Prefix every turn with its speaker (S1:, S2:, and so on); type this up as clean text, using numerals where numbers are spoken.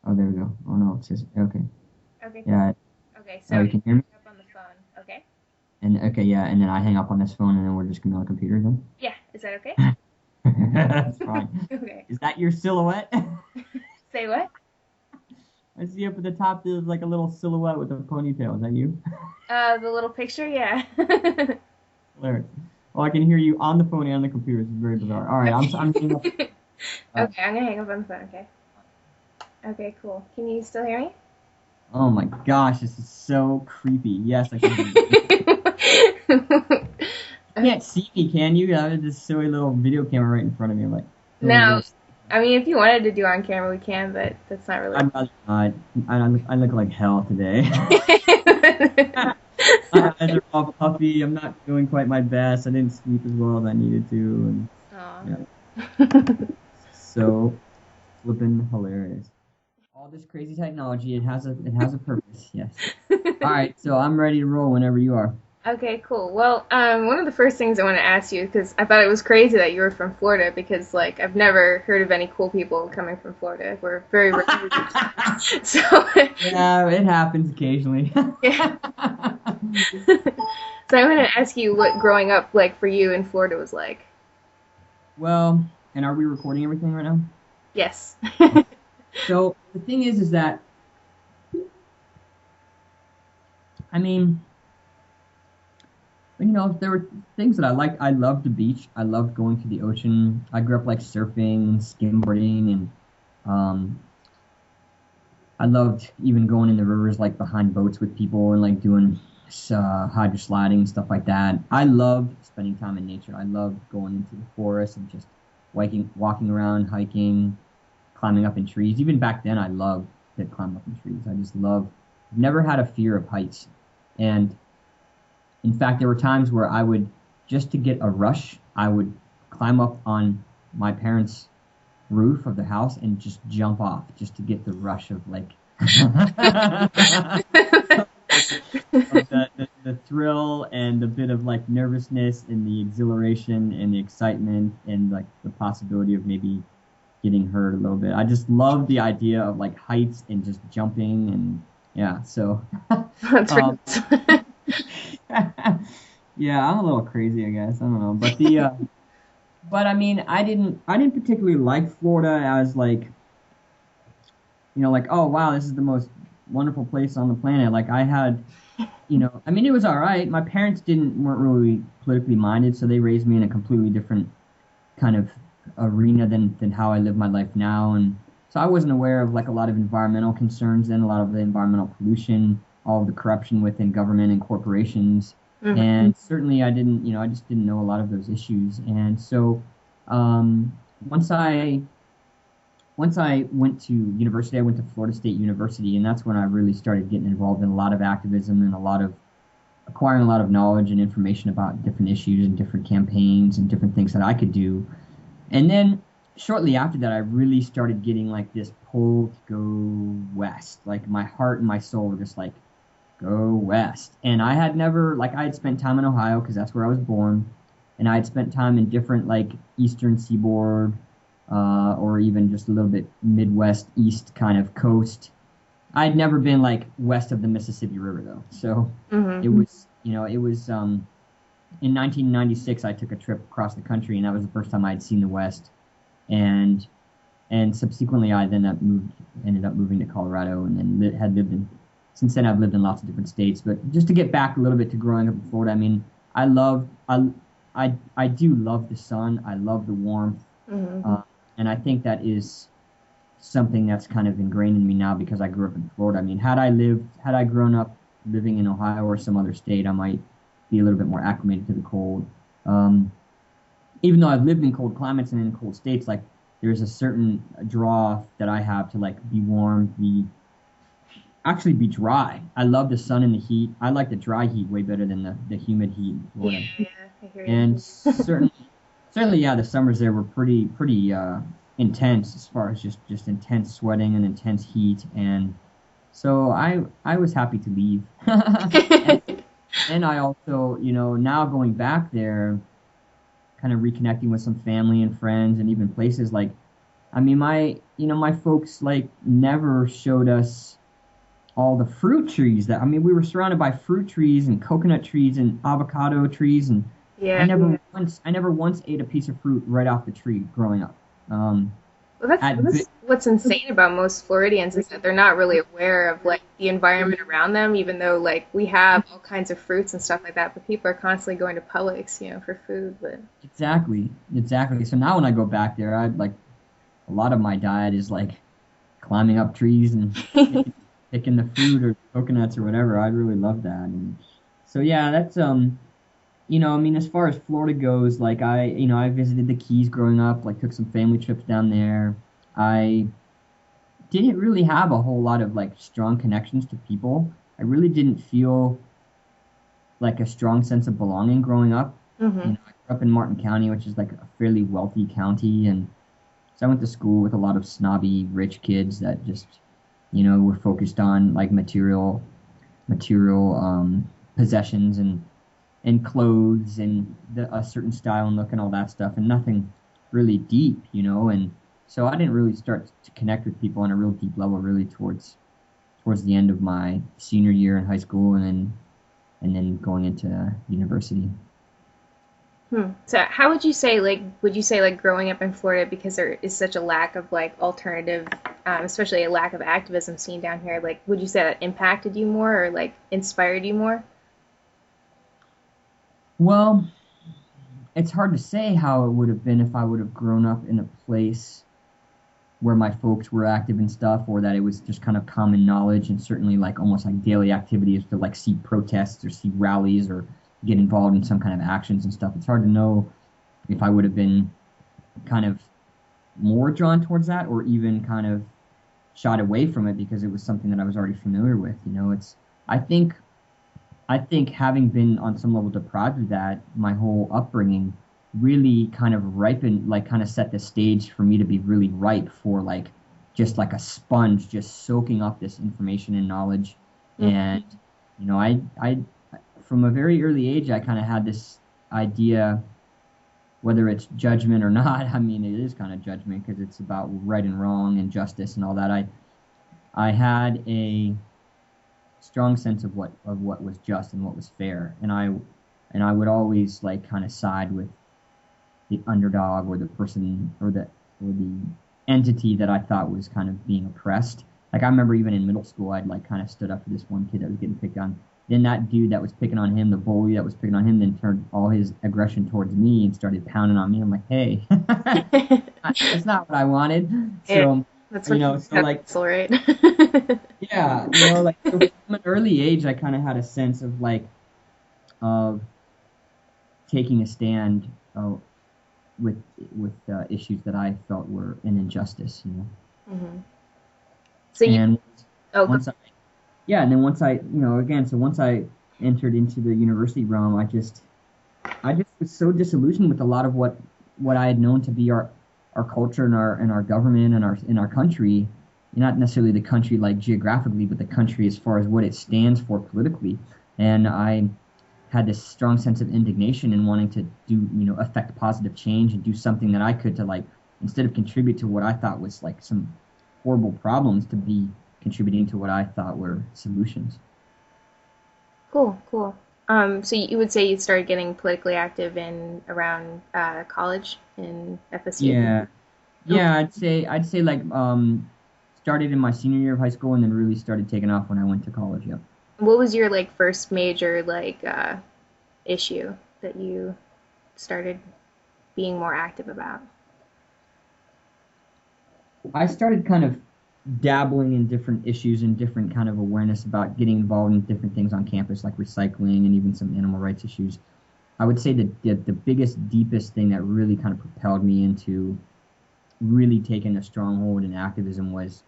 S1: Oh, there we go. Oh no, it says okay.
S2: Okay, cool.
S1: Yeah.
S2: Okay, so
S1: Oh, you
S2: you
S1: can hear
S2: hang
S1: me?
S2: up on the phone. Okay.
S1: And okay, yeah, and then I hang up on this phone, and then we're just gonna be on the computer then.
S2: Yeah, is that okay?
S1: That's fine.
S2: Okay.
S1: Is that your silhouette?
S2: Say what?
S1: I see up at the top there's like a little silhouette with a ponytail. Is that you?
S2: The little picture, yeah.
S1: Hilarious. Well, I can hear you on the phone and on the computer. It's very bizarre. All right, I'm hanging up.
S2: Okay.
S1: All right.
S2: Okay, I'm gonna hang up on the phone, okay? Okay, cool. Can you still hear me?
S1: Oh my gosh, this is so creepy. Yes, I can hear you. You
S2: Okay.
S1: can't see me, can you? I have this silly little video camera right in front of me. I'm like silly
S2: Now,
S1: little.
S2: I mean, if you wanted to do on camera, we can, but that's not really.
S1: I'd rather not. I look like hell today. My eyes are all puffy. I'm not doing quite my best. I didn't sleep as well as I needed to, and
S2: Aw.
S1: yeah, so flipping hilarious. All this crazy technology, it has a purpose. Yes. All right, so I'm ready to roll whenever you are.
S2: Okay, cool. Well, one of the first things I want to ask you, because I thought it was crazy that you were from Florida, because like I've never heard of any cool people coming from Florida. We're very removed. So,
S1: Yeah, it happens occasionally.
S2: yeah. So I want to ask you what growing up like for you in Florida was like.
S1: Well, and are we recording everything right now?
S2: Yes.
S1: Okay. So the thing is that I mean, there were things that I liked. I loved the beach. I loved going to the ocean. I grew up like surfing and skimboarding, and um, I loved even going in the rivers, like behind boats with people and like doing hydro sliding stuff like that. I loved spending time in nature. I loved going into the forest and just walking around, hiking, climbing up in trees. Even back then, I loved to climb up in trees. I just love. Never had a fear of heights, and in fact, there were times where I would just to get a rush, I would climb up on my parents' roof of the house and just jump off just to get the rush of like of the thrill and the bit of like nervousness and the exhilaration and the excitement and like the possibility of maybe getting hurt a little bit. I just love the idea of like heights and just jumping and yeah. So
S2: That's
S1: um,
S2: pretty.
S1: yeah, I'm a little crazy, I guess. I don't know, but I mean, I didn't particularly like Florida as like like, oh wow, this is the most wonderful place on the planet. Like I had, I mean, it was all right. My parents didn't weren't really politically minded, so they raised me in a completely different kind of arena than how I live my life now, and so I wasn't aware of like a lot of environmental concerns and a lot of the environmental pollution, all of the corruption within government and corporations,
S2: Mhm.
S1: and certainly I didn't, I just didn't know a lot of those issues, and so um, once I went to university, I went to Florida State University, and that's when I really started getting involved in a lot of activism and a lot of acquiring a lot of knowledge and information about different issues and different campaigns and different things that I could do. And then shortly after that, I really started getting like this pull to go west. Like my heart and my soul were just like, go west. And I had never, like, I had spent time in Ohio because that's where I was born. And I had spent time in different, like, eastern seaboard or even just a little bit Midwest east kind of coast. I'd never been, like, west of the Mississippi River, though. So it
S2: Mhm.
S1: was, it was, in 1996, I took a trip across the country, and that was the first time I had seen the West. And subsequently, I then ended up moving to Colorado, and then had lived in. Since then, I've lived in lots of different states. But just to get back a little bit to growing up in Florida, I mean, I do love the sun. I love the warmth,
S2: Mhm.
S1: uh, and I think that is something that's kind of ingrained in me now because I grew up in Florida. I mean, had I grown up living in Ohio or some other state, I might be a little bit more acclimated to the cold. Um, Even though I've lived in cold climates and in cold states, like there's a certain draw that I have to like be warm, be dry. I love the sun and the heat. I like the dry heat way better than the humid heat in
S2: Yeah,
S1: Florida.
S2: yeah, I hear you.
S1: And certainly, yeah, the summers there were pretty intense as far as just intense sweating and intense heat. And so I was happy to leave. and and I also, now going back there, kind of reconnecting with some family and friends and even places like I mean, my folks like never showed us all the fruit trees that, I mean, we were surrounded by fruit trees and coconut trees and avocado trees, and
S2: Yeah.
S1: I never once ate a piece of fruit right off the tree growing up. Um,
S2: Well, that's
S1: at
S2: that's what's insane about most Floridians is that they're not really aware of like the environment around them, even though like we have all kinds of fruits and stuff like that, but people are constantly going to Publix, for food. But
S1: Exactly, exactly. So now when I go back there, I like a lot of my diet is like climbing up trees and picking the fruit or coconuts or whatever. I really love that. And so yeah, that's I mean, as far as Florida goes, like I visited the Keys growing up, like took some family trips down there. I didn't really have a whole lot of like strong connections to people. I really didn't feel like a strong sense of belonging growing up.
S2: hmm
S1: I grew up in Martin County, which is like a fairly wealthy county, and so I went to school with a lot of snobby rich kids that just, were focused on like material possessions and clothes and a certain style and look and all that stuff, and nothing really deep, and so I didn't really start to connect with people on a real deep level really towards the end of my senior year in high school, and then going into university.
S2: So how would you say like growing up in Florida because there is such a lack of like alternative, especially a lack of activism seen down here, like would you say that impacted you more or like inspired you more?
S1: Well, it's hard to say how it would have been if I would have grown up in a place where my folks were active and stuff, or that it was just kind of common knowledge and certainly like almost like daily activities to like see protests or see rallies or get involved in some kind of actions and stuff. It's hard to know if I would have been kind of more drawn towards that or even kind of shied away from it because it was something that I was already familiar with. I think having been on some level deprived of that, my whole upbringing really kind of ripened, like kind of set the stage for me to be really ripe for like just like a sponge, just soaking up this information and knowledge. And I from a very early age, I kind of had this idea, whether it's judgment or not. I mean, it is kind of judgment because it's about right and wrong and justice and all that. I had a strong sense of what was just and what was fair, and I would always like kind of side with the underdog or the person or the entity that I thought was kind of being oppressed. Like I remember even in middle school, I'd like kind of stood up for this one kid that was getting picked on. Then that dude that was picking on him, the bully that was picking on him, then turned all his aggression towards me and started pounding on me. I'm like, hey, that's not what I wanted.
S2: Yeah,
S1: So
S2: that's what
S1: so like
S2: right?
S1: yeah, like so from an early age, I kind of had a sense of like of taking a stand with issues that I felt were an injustice.
S2: hmm So you,
S1: And
S2: oh,
S1: once I, yeah, and then once I, again, so once I entered into the university realm, I just was so disillusioned with a lot of what I had known to be our culture and our government and our country, not necessarily the country like geographically, but the country as far as what it stands for politically. And I had this strong sense of indignation and wanting to do, affect positive change and do something that I could to like, instead of contribute to what I thought was like some horrible problems, to be contributing to what I thought were solutions.
S2: cool. So you would say you started getting politically active in around college in FSU?
S1: Yeah,
S2: Oh,
S1: yeah, I'd say like started in my senior year of high school and then really started taking off when I went to college. Yep.
S2: what was your like first major like issue that you started being more active about?
S1: I started kind of dabbling in different issues and different kind of awareness about getting involved in different things on campus, like recycling and even some animal rights issues. I would say that the biggest, deepest thing that really kind of propelled me into really taking a stronghold in activism was